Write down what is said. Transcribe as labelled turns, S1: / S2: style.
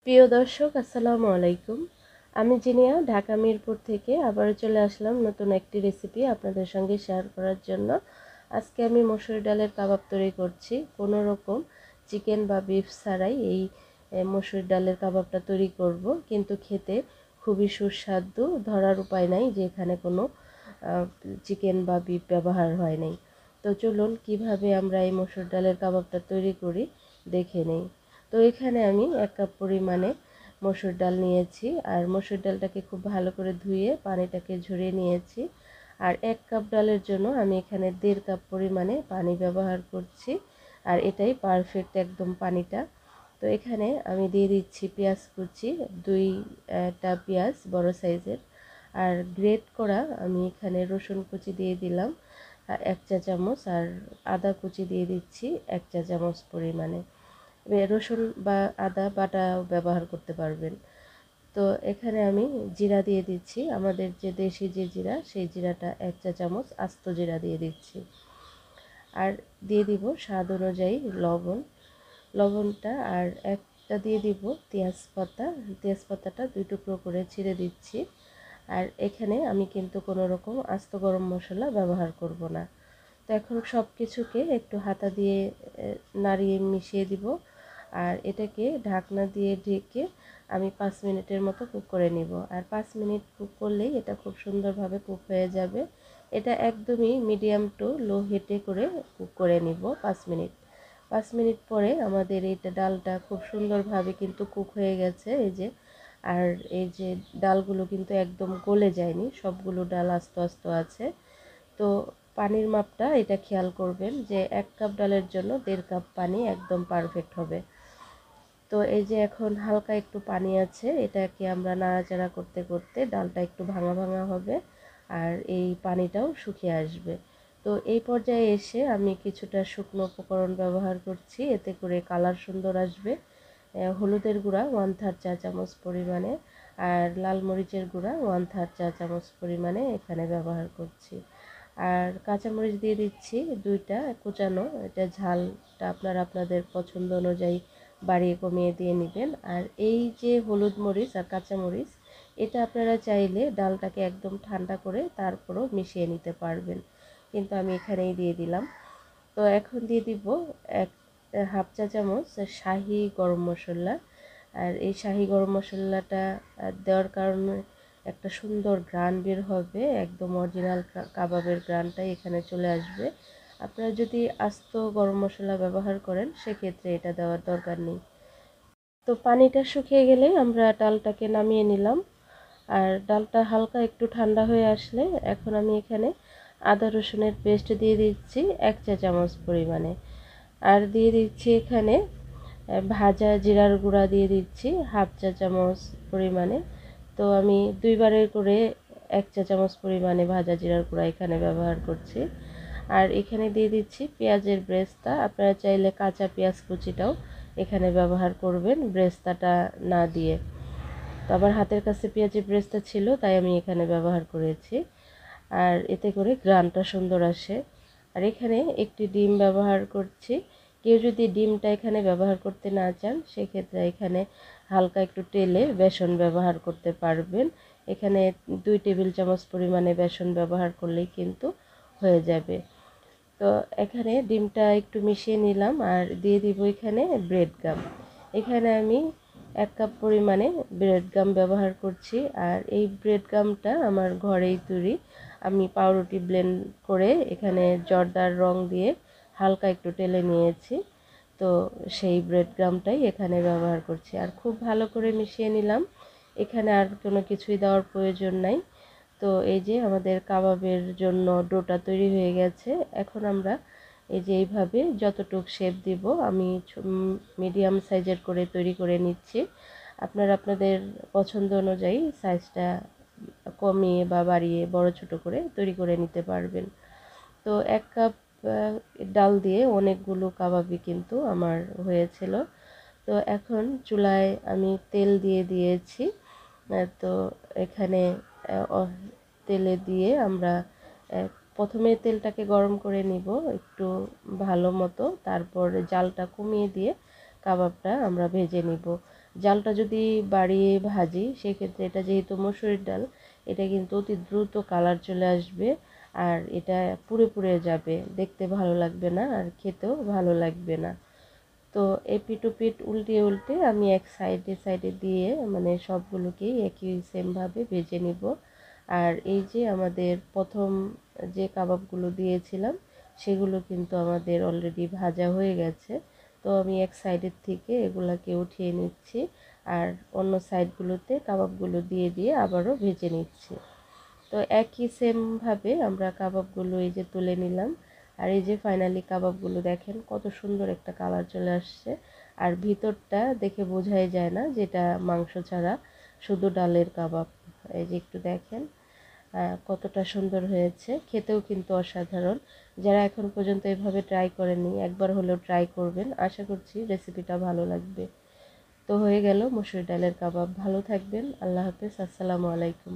S1: প্রিয় দর্শক, আসসালামু আলাইকুম। আমি জিনিয়া, ঢাকা মিরপুর থেকে আবারও চলে আসলাম নতুন একটি রেসিপি আপনাদের সঙ্গে শেয়ার করার জন্য। আজকে আমি মসুর ডালের কাবাব তৈরি করছি। কোনো রকম চিকেন বা বিফ ছাড়াই এই মসুর ডালের কাবাবটা তৈরি করব, কিন্তু খেতে খুবই সুস্বাদু। ধরার উপায় নাই যে এখানে কোনো চিকেন বা বিফ ব্যবহার হয় নাই। তো চলুন কিভাবে আমরা এই মসুর ডালের কাবাবটা তৈরি করি দেখে নেই। তো এখানে আমি 1 কাপ পরিমাণে মসুর ডাল নিয়েছি, আর মসুর ডালটাকে খুব ভালো করে ধুয়ে পানিটাকে ঝরিয়ে নিয়েছি। আর 1 কাপ ডালের জন্য আমি এখানে 1.5 কাপ পরিমাণে পানি ব্যবহার করছি, আর এটাই পারফেক্ট একদম পানিটা। তো এখানে আমি দিয়ে দিচ্ছি পেঁয়াজ কুচি, 2টা পেঁয়াজ বড় সাইজের। আর গ্রেট করা আমি এখানে রসুন কুচি দিয়ে দিলাম 1 চা চামচ, আর আদা কুচি দিয়ে দিচ্ছি 1 চা চামচ পরিমাণে। রসুন বা আদা বাটাও ব্যবহার করতে পারবেন। তো এখানে আমি জিরা দিয়ে দিচ্ছি, আমাদের যে দেশি যে জিরা, সেই জিরাটা 1 চা চামচ আস্ত জিরা দিয়ে দিচ্ছি। আর দিয়ে দিব স্বাদ অনুযায়ী লবণটা, আর একটা দিয়ে দিব তেজপাতাটা 2 টুকরো করে ছিঁড়ে দিচ্ছি। আর এখানে আমি কিন্তু কোনো রকম আস্ত গরম মশলা ব্যবহার করব না। তো এখন সব কিছুকে একটু হাতা দিয়ে নাড়িয়ে মিশিয়ে দিব, আর এটাকে ঢাকনা দিয়ে ঢেকে আমি 5 মিনিটের মতো কুক করে নিব। আর 5 মিনিট কুক করলেই এটা খুব সুন্দরভাবে কুক হয়ে যাবে। এটা একদমই মিডিয়াম টু লো হিটে করে কুক করে নিব 5 মিনিট। 5 মিনিট পরে আমাদের এইটা ডালটা খুব সুন্দরভাবে কিন্তু কুক হয়ে গেছে, এই যে। আর এই যে ডালগুলো কিন্তু একদম গলে যায়নি, সবগুলো ডাল আস্ত আস্ত আছে। তো পানির মাপটা এটা খেয়াল করবেন যে 1 কাপ ডালের জন্য 1.5 কাপ পানি একদম পারফেক্ট হবে। তো এই যে এখন হালকা একটু পানি আছে, এটাকে আমরা নাড়াচাড়া করতে করতে ডালটা একটু ভাঙা ভাঙা হবে, আর এই পানিটাও শুকিয়ে আসবে। তো এই পর্যায়ে এসে আমি কিছুটা শুকনো উপকরণ ব্যবহার করছি, এতে করে কালার সুন্দর আসবে। হলুদের গুঁড়া 1/3 চা চামচ পরিমাণে, আর লাল মরিচের গুঁড়া 1/3 চা চামচ পরিমাণে এখানে ব্যবহার করছি। আর কাঁচামরিচ দিয়ে দিচ্ছি 2টা কুচানো, এটা ঝালটা আপনারা আপনাদের পছন্দ অনুযায়ী বাড়িয়ে কমিয়ে দিয়ে নেবেন। আর এই যে হলুদ মরিচ আর কাঁচামরিচ, এটা আপনারা চাইলে ডালটাকে একদম ঠান্ডা করে তারপরও মিশিয়ে নিতে পারবেন, কিন্তু আমি এখানেই দিয়ে দিলাম। তো এখন দিয়ে দিব 1/2 চা চামচ শাহি গরম মশলা। আর এই শাহি গরম মশলাটা দেওয়ার কারণে একটা সুন্দর ঘ্রাণ বের হবে, একদম অরিজিনাল কাবাবের ঘ্রাণটাই এখানে চলে আসবে। আপনারা যদি আস্ত গরম মশলা ব্যবহার করেন সেক্ষেত্রে এটা দেওয়ার দরকার নেই। তো পানিটা শুকিয়ে গেলে আমরা ডালটাকে নামিয়ে নিলাম। আর ডালটা হালকা একটু ঠান্ডা হয়ে আসলে এখন আমি এখানে আদা রসুনের পেস্ট দিয়ে দিচ্ছি 1 চা চামচ পরিমাণে। আর দিয়ে দিচ্ছি এখানে ভাজা জিরার গুঁড়া দিয়ে দিচ্ছি 1/2 চা চামচ পরিমাণে। তো আমি 2বারের করে 1 চা চামচ পরিমাণে ভাজা জিরার গুঁড়া এখানে ব্যবহার করছি। আর এখানে দিয়ে দিচ্ছি পেঁয়াজের ব্রেস্তা, আপনারা চাইলে কাঁচা পেঁয়াজ কুচিটাও এখানে ব্যবহার করবেন, ব্রেস্তাটা না দিয়ে। তো আমার হাতের কাছে পেঁয়াজের ব্রেস্তা ছিল, তাই আমি এখানে ব্যবহার করেছি। আর এতে করে ঘ্রাণটা সুন্দর আসে। আর এখানে একটি ডিম ব্যবহার করছি। কেউ যদি ডিমটা এখানে ব্যবহার করতে না চান, সেক্ষেত্রে এখানে হালকা একটু তেলে বেসন ব্যবহার করতে পারবেন। এখানে 2 টেবিল চামচ পরিমাণে বেসন ব্যবহার করলেই কিন্তু হয়ে যাবে। তো এখানে ডিমটা একটু মিশিয়ে নিলাম, আর দিয়ে দিব এখানে ব্রেড গাম। এখানে আমি 1 কাপ পরিমাণে ব্রেড গাম ব্যবহার করছি, আর এই ব্রেড গামটা আমার ঘরেই তৈরি। আমি পাউরুটি ব্লেন্ড করে এখানে জর্দার রং দিয়ে হালকা একটু টেলে নিয়েছি। তো সেই ব্রেড গামটাই এখানে ব্যবহার করছি, আর খুব ভালো করে মিশিয়ে নিলাম। এখানে আর কোনো কিছুই দেওয়ার প্রয়োজন নাই। তো এই যে আমাদের কাবাবের জন্য ডোটা তৈরি হয়ে গেছে। এখন আমরা এই যে এইভাবে যতটুক শেপ দিব, আমি মিডিয়াম সাইজের করে তৈরি করে নিচ্ছি। আপনারা আপনাদের পছন্দ অনুযায়ী সাইজটা কমিয়ে বা বাড়িয়ে বড় ছোট করে তৈরি করে নিতে পারবেন। তো 1 কাপ ডাল দিয়ে অনেকগুলো কাবাবই কিন্তু আমার হয়েছিল। তো এখন চুলায় আমি তেল দিয়ে দিয়েছি। তো এখানে তেলে দিয়ে আমরা প্রথমে তেলটাকে গরম করে নিব একটু ভালো মতো, তারপর জালটা কমিয়ে দিয়ে কাবাবটা আমরা ভেজে নিব। জালটা যদি বাড়িয়ে ভাজি সেক্ষেত্রে এটা যেহেতু মসুরির ডাল, এটা কিন্তু অতি দ্রুত কালার চলে আসবে আর এটা পুড়ে পুড়ে যাবে, দেখতে ভালো লাগবে না আর খেতেও ভালো লাগবে না। তো এপিট ওপিট উল্টিয়ে উল্টে আমি এক সাইডে সাইডে দিয়ে মানে সবগুলোকেই একই সেমভাবে ভেজে নিব। আর এই যে আমাদের প্রথম যে কাবাবগুলো দিয়েছিলাম সেগুলো কিন্তু আমাদের অলরেডি ভাজা হয়ে গেছে। তো আমি এক সাইডের থেকে এগুলাকে উঠিয়ে নিচ্ছি আর অন্য সাইডগুলোতে কাবাবগুলো দিয়ে দিয়ে আবারও ভেজে নিচ্ছি। তো একই সেমভাবে আমরা কাবাবগুলো এই যে তুলে নিলাম। আর এই যে ফাইনালি কাবাবগুলো দেখেন কত সুন্দর একটা কালার চলে আসছে, আর ভিতরটা দেখে বোঝাই যায় না যেটা মাংস ছাড়া শুধু ডালের কাবাব। এই যে একটু দেখেন কতটা সুন্দর হয়েছে, খেতেও কিন্তু অসাধারণ। যারা এখন পর্যন্ত এভাবে ট্রাই করেনি একবার হলেও ট্রাই করবেন, আশা করছি রেসিপিটা ভালো লাগবে। তো হয়ে গেল মসুর ডালের কাবাব। ভালো থাকবেন, আল্লাহ হাফেজ, আসসালামু আলাইকুম।